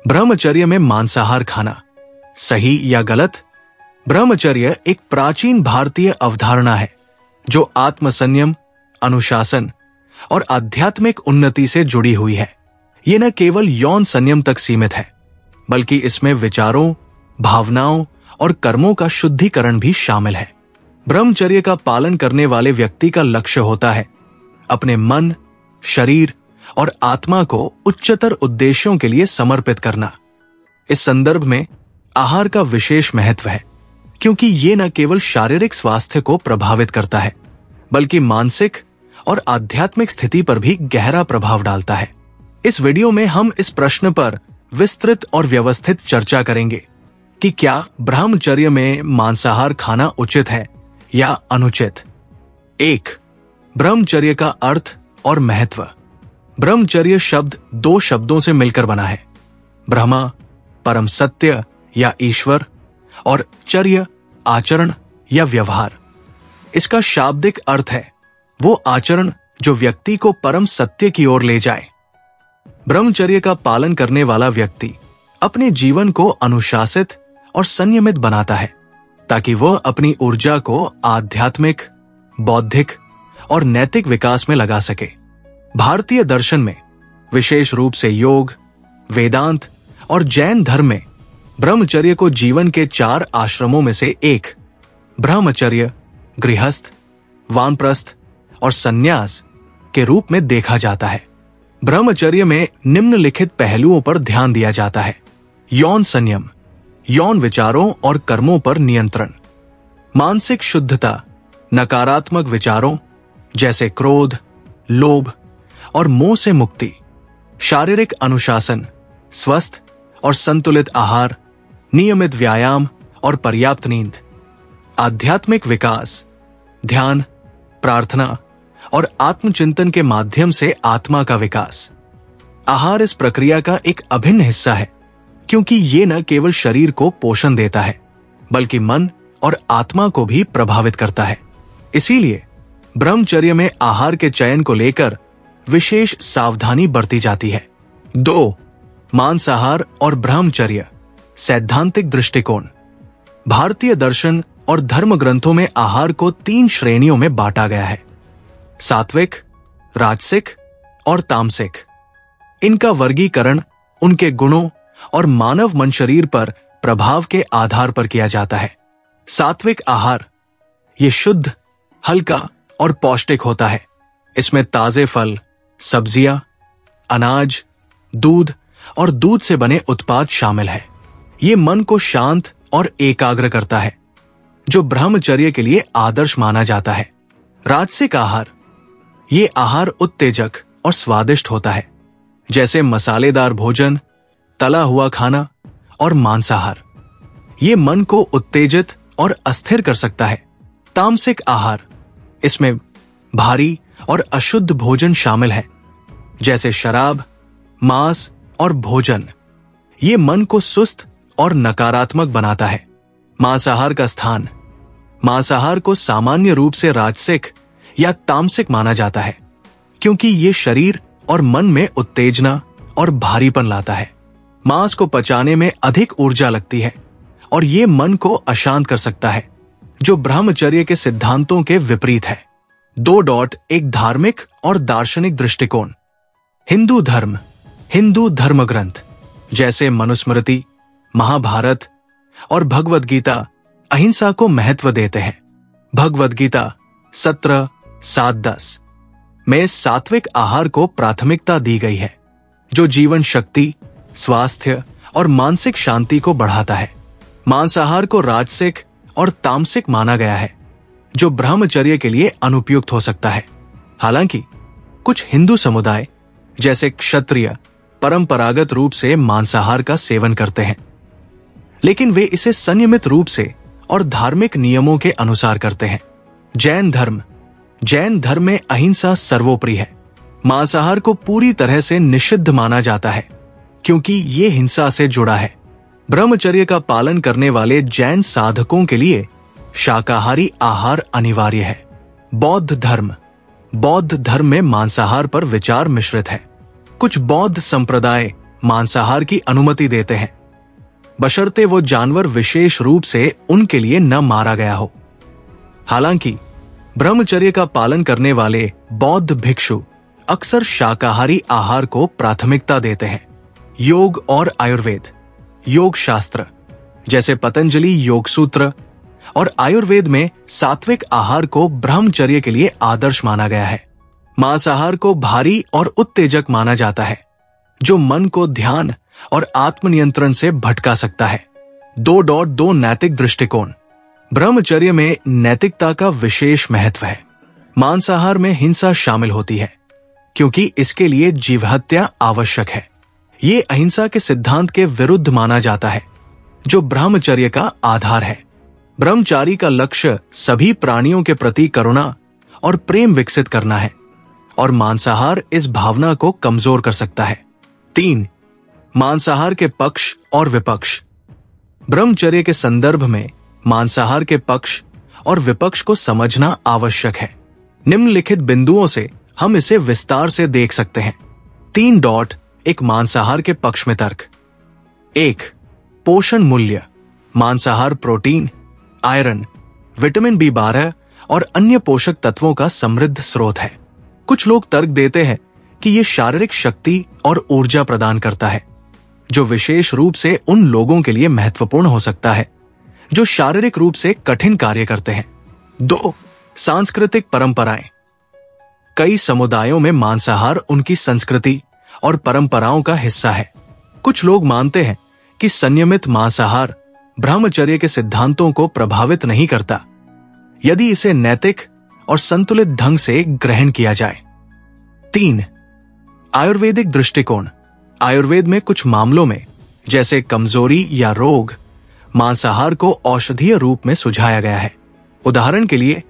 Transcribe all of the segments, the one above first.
ब्रह्मचर्य में मांसाहार खाना सही या गलत? ब्रह्मचर्य एक प्राचीन भारतीय अवधारणा है जो आत्मसंयम, अनुशासन और आध्यात्मिक उन्नति से जुड़ी हुई है। ये न केवल यौन संयम तक सीमित है, बल्कि इसमें विचारों, भावनाओं और कर्मों का शुद्धिकरण भी शामिल है। ब्रह्मचर्य का पालन करने वाले व्यक्ति का लक्ष्य होता है अपने मन, शरीर और आत्मा को उच्चतर उद्देश्यों के लिए समर्पित करना। इस संदर्भ में आहार का विशेष महत्व है, क्योंकि ये न केवल शारीरिक स्वास्थ्य को प्रभावित करता है, बल्कि मानसिक और आध्यात्मिक स्थिति पर भी गहरा प्रभाव डालता है। इस वीडियो में हम इस प्रश्न पर विस्तृत और व्यवस्थित चर्चा करेंगे कि क्या ब्रह्मचर्य में मांसाहार खाना उचित है या अनुचित। 1. ब्रह्मचर्य का अर्थ और महत्व। ब्रह्मचर्य शब्द दो शब्दों से मिलकर बना है, ब्रह्मा परम सत्य या ईश्वर और चर्य आचरण या व्यवहार। इसका शाब्दिक अर्थ है वो आचरण जो व्यक्ति को परम सत्य की ओर ले जाए। ब्रह्मचर्य का पालन करने वाला व्यक्ति अपने जीवन को अनुशासित और संयमित बनाता है ताकि वह अपनी ऊर्जा को आध्यात्मिक, बौद्धिक और नैतिक विकास में लगा सके। भारतीय दर्शन में, विशेष रूप से योग, वेदांत और जैन धर्म में ब्रह्मचर्य को जीवन के 4 आश्रमों में से एक ब्रह्मचर्य, गृहस्थ, वानप्रस्थ और संन्यास के रूप में देखा जाता है। ब्रह्मचर्य में निम्नलिखित पहलुओं पर ध्यान दिया जाता है: यौन संयम, यौन विचारों और कर्मों पर नियंत्रण, मानसिक शुद्धता, नकारात्मक विचारों जैसे क्रोध, लोभ और मोह से मुक्ति, शारीरिक अनुशासन, स्वस्थ और संतुलित आहार, नियमित व्यायाम और पर्याप्त नींद, आध्यात्मिक विकास, ध्यान, प्रार्थना और आत्मचिंतन के माध्यम से आत्मा का विकास। आहार इस प्रक्रिया का एक अभिन्न हिस्सा है, क्योंकि ये न केवल शरीर को पोषण देता है, बल्कि मन और आत्मा को भी प्रभावित करता है। इसीलिए ब्रह्मचर्य में आहार के चयन को लेकर विशेष सावधानी बरती जाती है। 2. मांसाहार और ब्रह्मचर्य सैद्धांतिक दृष्टिकोण। भारतीय दर्शन और धर्म ग्रंथों में आहार को 3 श्रेणियों में बांटा गया है: सात्विक, राजसिक और तामसिक। इनका वर्गीकरण उनके गुणों और मानव मन शरीर पर प्रभाव के आधार पर किया जाता है। सात्विक आहार ये शुद्ध, हल्का और पौष्टिक होता है। इसमें ताजे फल, सब्जियां, अनाज, दूध और दूध से बने उत्पाद शामिल है। ये मन को शांत और एकाग्र करता है, जो ब्रह्मचर्य के लिए आदर्श माना जाता है। राजसिक आहार ये आहार उत्तेजक और स्वादिष्ट होता है, जैसे मसालेदार भोजन, तला हुआ खाना और मांसाहार। ये मन को उत्तेजित और अस्थिर कर सकता है। तामसिक आहार इसमें भारी और अशुद्ध भोजन शामिल है, जैसे शराब, मांस और भोजन। ये मन को सुस्त और नकारात्मक बनाता है। मांसाहार का स्थान। मांसाहार को सामान्य रूप से राजसिक या तामसिक माना जाता है, क्योंकि ये शरीर और मन में उत्तेजना और भारीपन लाता है। मांस को पचाने में अधिक ऊर्जा लगती है और ये मन को अशांत कर सकता है, जो ब्रह्मचर्य के सिद्धांतों के विपरीत है। 2. एक धार्मिक और दार्शनिक दृष्टिकोण। हिंदू धर्म, हिंदू धर्म ग्रंथ जैसे मनुस्मृति, महाभारत और भगवद गीता अहिंसा को महत्व देते हैं। भगवद गीता 17:7-10 में सात्विक आहार को प्राथमिकता दी गई है, जो जीवन शक्ति, स्वास्थ्य और मानसिक शांति को बढ़ाता है। मांसाहार को राजसिक और तामसिक माना गया है, जो ब्रह्मचर्य के लिए अनुपयुक्त हो सकता है। हालांकि कुछ हिंदू समुदाय जैसे क्षत्रिय परंपरागत रूप से मांसाहार का सेवन करते हैं, लेकिन वे इसे संयमित रूप से और धार्मिक नियमों के अनुसार करते हैं। जैन धर्म में अहिंसा सर्वोपरि है। मांसाहार को पूरी तरह से निषिद्ध माना जाता है, क्योंकि ये हिंसा से जुड़ा है। ब्रह्मचर्य का पालन करने वाले जैन साधकों के लिए शाकाहारी आहार अनिवार्य है। बौद्ध धर्म में मांसाहार पर विचार मिश्रित है। कुछ बौद्ध संप्रदाय मांसाहार की अनुमति देते हैं, बशर्ते वो जानवर विशेष रूप से उनके लिए न मारा गया हो। हालांकि ब्रह्मचर्य का पालन करने वाले बौद्ध भिक्षु अक्सर शाकाहारी आहार को प्राथमिकता देते हैं। योग और आयुर्वेद। योग शास्त्र जैसे पतंजलि योग सूत्र और आयुर्वेद में सात्विक आहार को ब्रह्मचर्य के लिए आदर्श माना गया है। मांसाहार को भारी और उत्तेजक माना जाता है, जो मन को ध्यान और आत्मनियंत्रण से भटका सकता है। 2.2 नैतिक दृष्टिकोण। ब्रह्मचर्य में नैतिकता का विशेष महत्व है। मांसाहार में हिंसा शामिल होती है, क्योंकि इसके लिए जीवहत्या आवश्यक है। ये अहिंसा के सिद्धांत के विरुद्ध माना जाता है, जो ब्रह्मचर्य का आधार है। ब्रह्मचारी का लक्ष्य सभी प्राणियों के प्रति करुणा और प्रेम विकसित करना है, और मांसाहार इस भावना को कमजोर कर सकता है। 3. मांसाहार के पक्ष और विपक्ष। ब्रह्मचर्य के संदर्भ में मांसाहार के पक्ष और विपक्ष को समझना आवश्यक है। निम्नलिखित बिंदुओं से हम इसे विस्तार से देख सकते हैं। 3. एक मांसाहार के पक्ष में तर्क। 1. पोषण मूल्य। मांसाहार प्रोटीन, आयरन, विटामिन B12 और अन्य पोषक तत्वों का समृद्ध स्रोत है। कुछ लोग तर्क देते हैं कि यह शारीरिक शक्ति और ऊर्जा प्रदान करता है, जो विशेष रूप से उन लोगों के लिए महत्वपूर्ण हो सकता है जो शारीरिक रूप से कठिन कार्य करते हैं। 2. सांस्कृतिक परंपराएं। कई समुदायों में मांसाहार उनकी संस्कृति और परंपराओं का हिस्सा है। कुछ लोग मानते हैं कि संयमित मांसाहार ब्रह्मचर्य के सिद्धांतों को प्रभावित नहीं करता, यदि इसे नैतिक और संतुलित ढंग से ग्रहण किया जाए। 3. आयुर्वेदिक दृष्टिकोण। आयुर्वेद में कुछ मामलों में, जैसे कमजोरी या रोग, मांसाहार को औषधीय रूप में सुझाया गया है। उदाहरण के लिए,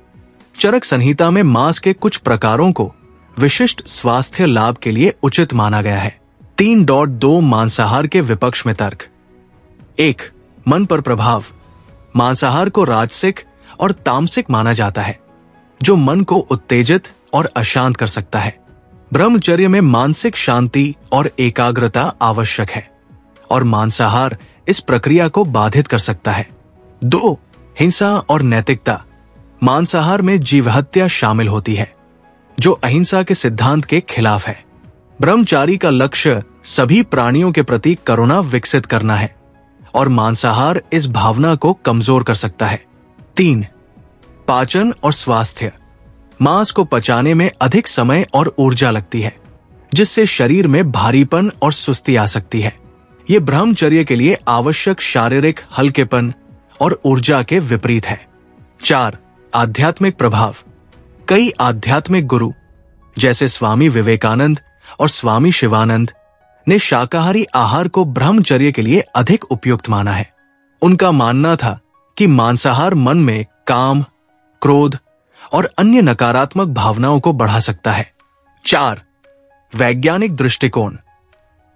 चरक संहिता में मांस के कुछ प्रकारों को विशिष्ट स्वास्थ्य लाभ के लिए उचित माना गया है। 3.2 मांसाहार के विपक्ष में तर्क। 1. मन पर प्रभाव। मांसाहार को राजसिक और तामसिक माना जाता है, जो मन को उत्तेजित और अशांत कर सकता है। ब्रह्मचर्य में मानसिक शांति और एकाग्रता आवश्यक है, और मांसाहार इस प्रक्रिया को बाधित कर सकता है। 2. हिंसा और नैतिकता। मांसाहार में जीवहत्या शामिल होती है, जो अहिंसा के सिद्धांत के खिलाफ है। ब्रह्मचारी का लक्ष्य सभी प्राणियों के प्रति करुणा विकसित करना है, और मांसाहार इस भावना को कमजोर कर सकता है। 3. पाचन और स्वास्थ्य। मांस को पचाने में अधिक समय और ऊर्जा लगती है, जिससे शरीर में भारीपन और सुस्ती आ सकती है। ये ब्रह्मचर्य के लिए आवश्यक शारीरिक हल्केपन और ऊर्जा के विपरीत है। 4. आध्यात्मिक प्रभाव। कई आध्यात्मिक गुरु, जैसे स्वामी विवेकानंद और स्वामी शिवानंद, ने शाकाहारी आहार को ब्रह्मचर्य के लिए अधिक उपयुक्त माना है। उनका मानना था कि मांसाहार मन में काम, क्रोध और अन्य नकारात्मक भावनाओं को बढ़ा सकता है। 4. वैज्ञानिक दृष्टिकोण।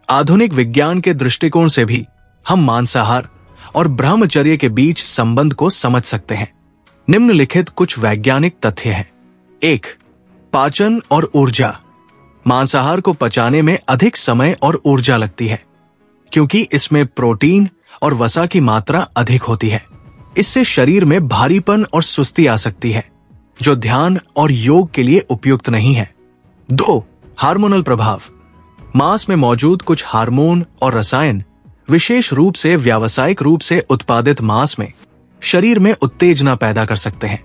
आधुनिक विज्ञान के दृष्टिकोण से भी हम मांसाहार और ब्रह्मचर्य के बीच संबंध को समझ सकते हैं। निम्नलिखित कुछ वैज्ञानिक तथ्य हैं। 1. पाचन और ऊर्जा। मांसाहार को पचाने में अधिक समय और ऊर्जा लगती है, क्योंकि इसमें प्रोटीन और वसा की मात्रा अधिक होती है। इससे शरीर में भारीपन और सुस्ती आ सकती है, जो ध्यान और योग के लिए उपयुक्त नहीं है। 2. हार्मोनल प्रभाव। मांस में मौजूद कुछ हार्मोन और रसायन, विशेष रूप से व्यावसायिक रूप से उत्पादित मांस में, शरीर में उत्तेजना पैदा कर सकते हैं।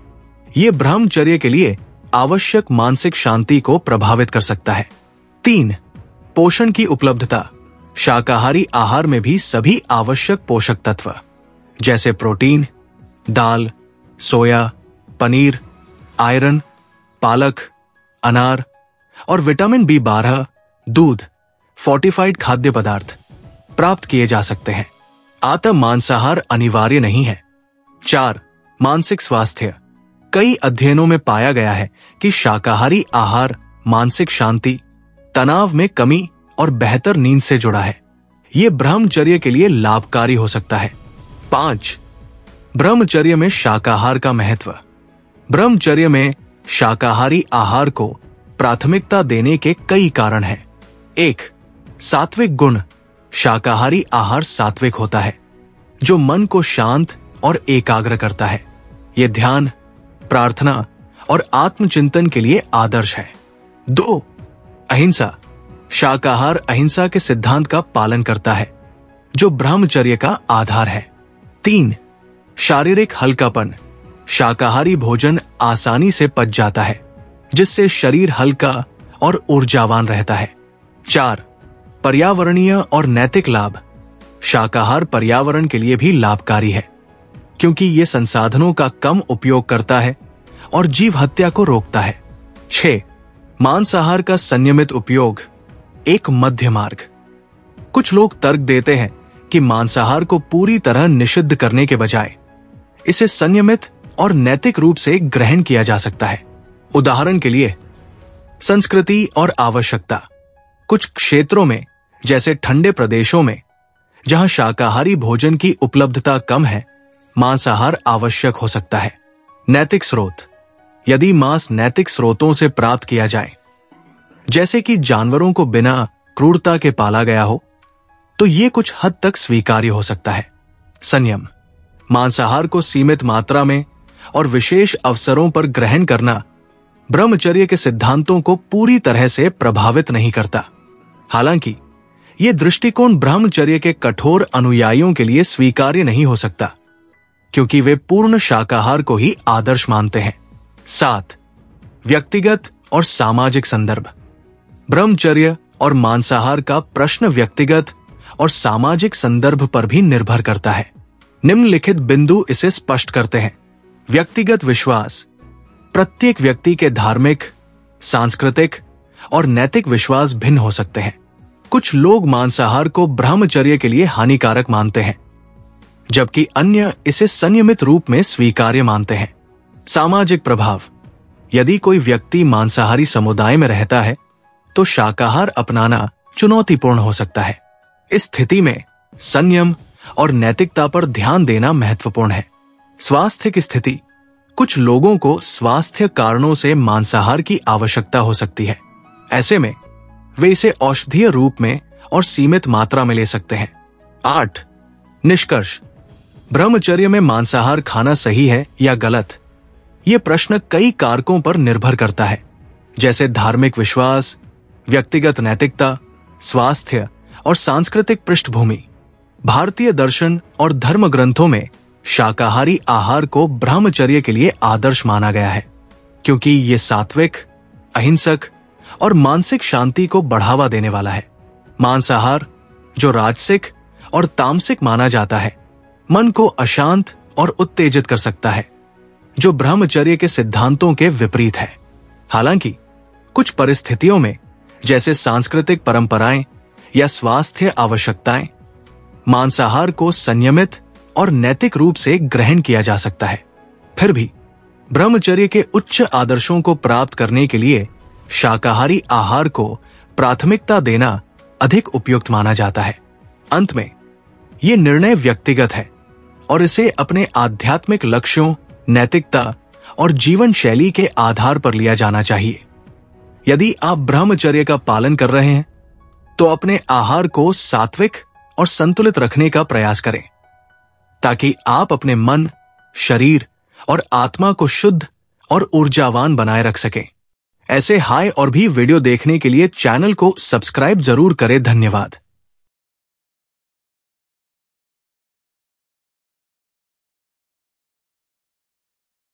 ये ब्रह्मचर्य के लिए आवश्यक मानसिक शांति को प्रभावित कर सकता है। 3. पोषण की उपलब्धता। शाकाहारी आहार में भी सभी आवश्यक पोषक तत्व, जैसे प्रोटीन, दाल, सोया, पनीर, आयरन, पालक, अनार और विटामिन B12, दूध, फोर्टिफाइड खाद्य पदार्थ प्राप्त किए जा सकते हैं। अतः मांसाहार अनिवार्य नहीं है। 4. मानसिक स्वास्थ्य। कई अध्ययनों में पाया गया है कि शाकाहारी आहार मानसिक शांति, तनाव में कमी और बेहतर नींद से जुड़ा है। यह ब्रह्मचर्य के लिए लाभकारी हो सकता है। 5. ब्रह्मचर्य में शाकाहार का महत्व। ब्रह्मचर्य में शाकाहारी आहार को प्राथमिकता देने के कई कारण हैं। 1. सात्विक गुण। शाकाहारी आहार सात्विक होता है, जो मन को शांत और एकाग्र करता है। यह ध्यान, प्रार्थना और आत्मचिंतन के लिए आदर्श है। 2. अहिंसा। शाकाहार अहिंसा के सिद्धांत का पालन करता है, जो ब्रह्मचर्य का आधार है। 3. शारीरिक हल्कापन। शाकाहारी भोजन आसानी से पच जाता है, जिससे शरीर हल्का और ऊर्जावान रहता है। 4. पर्यावरणीय और नैतिक लाभ। शाकाहार पर्यावरण के लिए भी लाभकारी है, क्योंकि यह संसाधनों का कम उपयोग करता है और जीव हत्या को रोकता है। 6. मांसाहार का संयमित उपयोग, एक मध्य मार्ग। कुछ लोग तर्क देते हैं कि मांसाहार को पूरी तरह निषिद्ध करने के बजाय इसे संयमित और नैतिक रूप से ग्रहण किया जा सकता है। उदाहरण के लिए, संस्कृति और आवश्यकता। कुछ क्षेत्रों में, जैसे ठंडे प्रदेशों में जहां शाकाहारी भोजन की उपलब्धता कम है, मांसाहार आवश्यक हो सकता है। नैतिक स्रोत। यदि मांस नैतिक स्रोतों से प्राप्त किया जाए, जैसे कि जानवरों को बिना क्रूरता के पाला गया हो, तो यह कुछ हद तक स्वीकार्य हो सकता है। संयम। मांसाहार को सीमित मात्रा में और विशेष अवसरों पर ग्रहण करना ब्रह्मचर्य के सिद्धांतों को पूरी तरह से प्रभावित नहीं करता। हालांकि यह दृष्टिकोण ब्रह्मचर्य के कठोर अनुयायियों के लिए स्वीकार्य नहीं हो सकता, क्योंकि वे पूर्ण शाकाहार को ही आदर्श मानते हैं। 7. व्यक्तिगत और सामाजिक संदर्भ। ब्रह्मचर्य और मांसाहार का प्रश्न व्यक्तिगत और सामाजिक संदर्भ पर भी निर्भर करता है। निम्नलिखित बिंदु इसे स्पष्ट करते हैं। व्यक्तिगत विश्वास। प्रत्येक व्यक्ति के धार्मिक, सांस्कृतिक और नैतिक विश्वास भिन्न हो सकते हैं। कुछ लोग मांसाहार को ब्रह्मचर्य के लिए हानिकारक मानते हैं, जबकि अन्य इसे संयमित रूप में स्वीकार्य मानते हैं। सामाजिक प्रभाव। यदि कोई व्यक्ति मांसाहारी समुदाय में रहता है, तो शाकाहार अपनाना चुनौतीपूर्ण हो सकता है। इस स्थिति में संयम और नैतिकता पर ध्यान देना महत्वपूर्ण है। स्वास्थ्य की स्थिति। कुछ लोगों को स्वास्थ्य कारणों से मांसाहार की आवश्यकता हो सकती है। ऐसे में वे इसे औषधीय रूप में और सीमित मात्रा में ले सकते हैं। 8. निष्कर्ष। ब्रह्मचर्य में मांसाहार खाना सही है या गलत? यह प्रश्न कई कारकों पर निर्भर करता है, जैसे धार्मिक विश्वास, व्यक्तिगत नैतिकता, स्वास्थ्य और सांस्कृतिक पृष्ठभूमि। भारतीय दर्शन और धर्म ग्रंथों में शाकाहारी आहार को ब्रह्मचर्य के लिए आदर्श माना गया है, क्योंकि यह सात्विक, अहिंसक और मानसिक शांति को बढ़ावा देने वाला है। मांसाहार, जो राजसिक और तामसिक माना जाता है, मन को अशांत और उत्तेजित कर सकता है, जो ब्रह्मचर्य के सिद्धांतों के विपरीत है। हालांकि कुछ परिस्थितियों में, जैसे सांस्कृतिक परंपराएं या स्वास्थ्य आवश्यकताएं, मांसाहार को संयमित और नैतिक रूप से ग्रहण किया जा सकता है। फिर भी ब्रह्मचर्य के उच्च आदर्शों को प्राप्त करने के लिए शाकाहारी आहार को प्राथमिकता देना अधिक उपयुक्त माना जाता है। अंत में यह निर्णय व्यक्तिगत है और इसे अपने आध्यात्मिक लक्ष्यों, नैतिकता और जीवन शैली के आधार पर लिया जाना चाहिए। यदि आप ब्रह्मचर्य का पालन कर रहे हैं, तो अपने आहार को सात्विक और संतुलित रखने का प्रयास करें, ताकि आप अपने मन, शरीर और आत्मा को शुद्ध और ऊर्जावान बनाए रख सकें। ऐसे हाई और भी वीडियो देखने के लिए चैनल को सब्सक्राइब जरूर करें। धन्यवाद।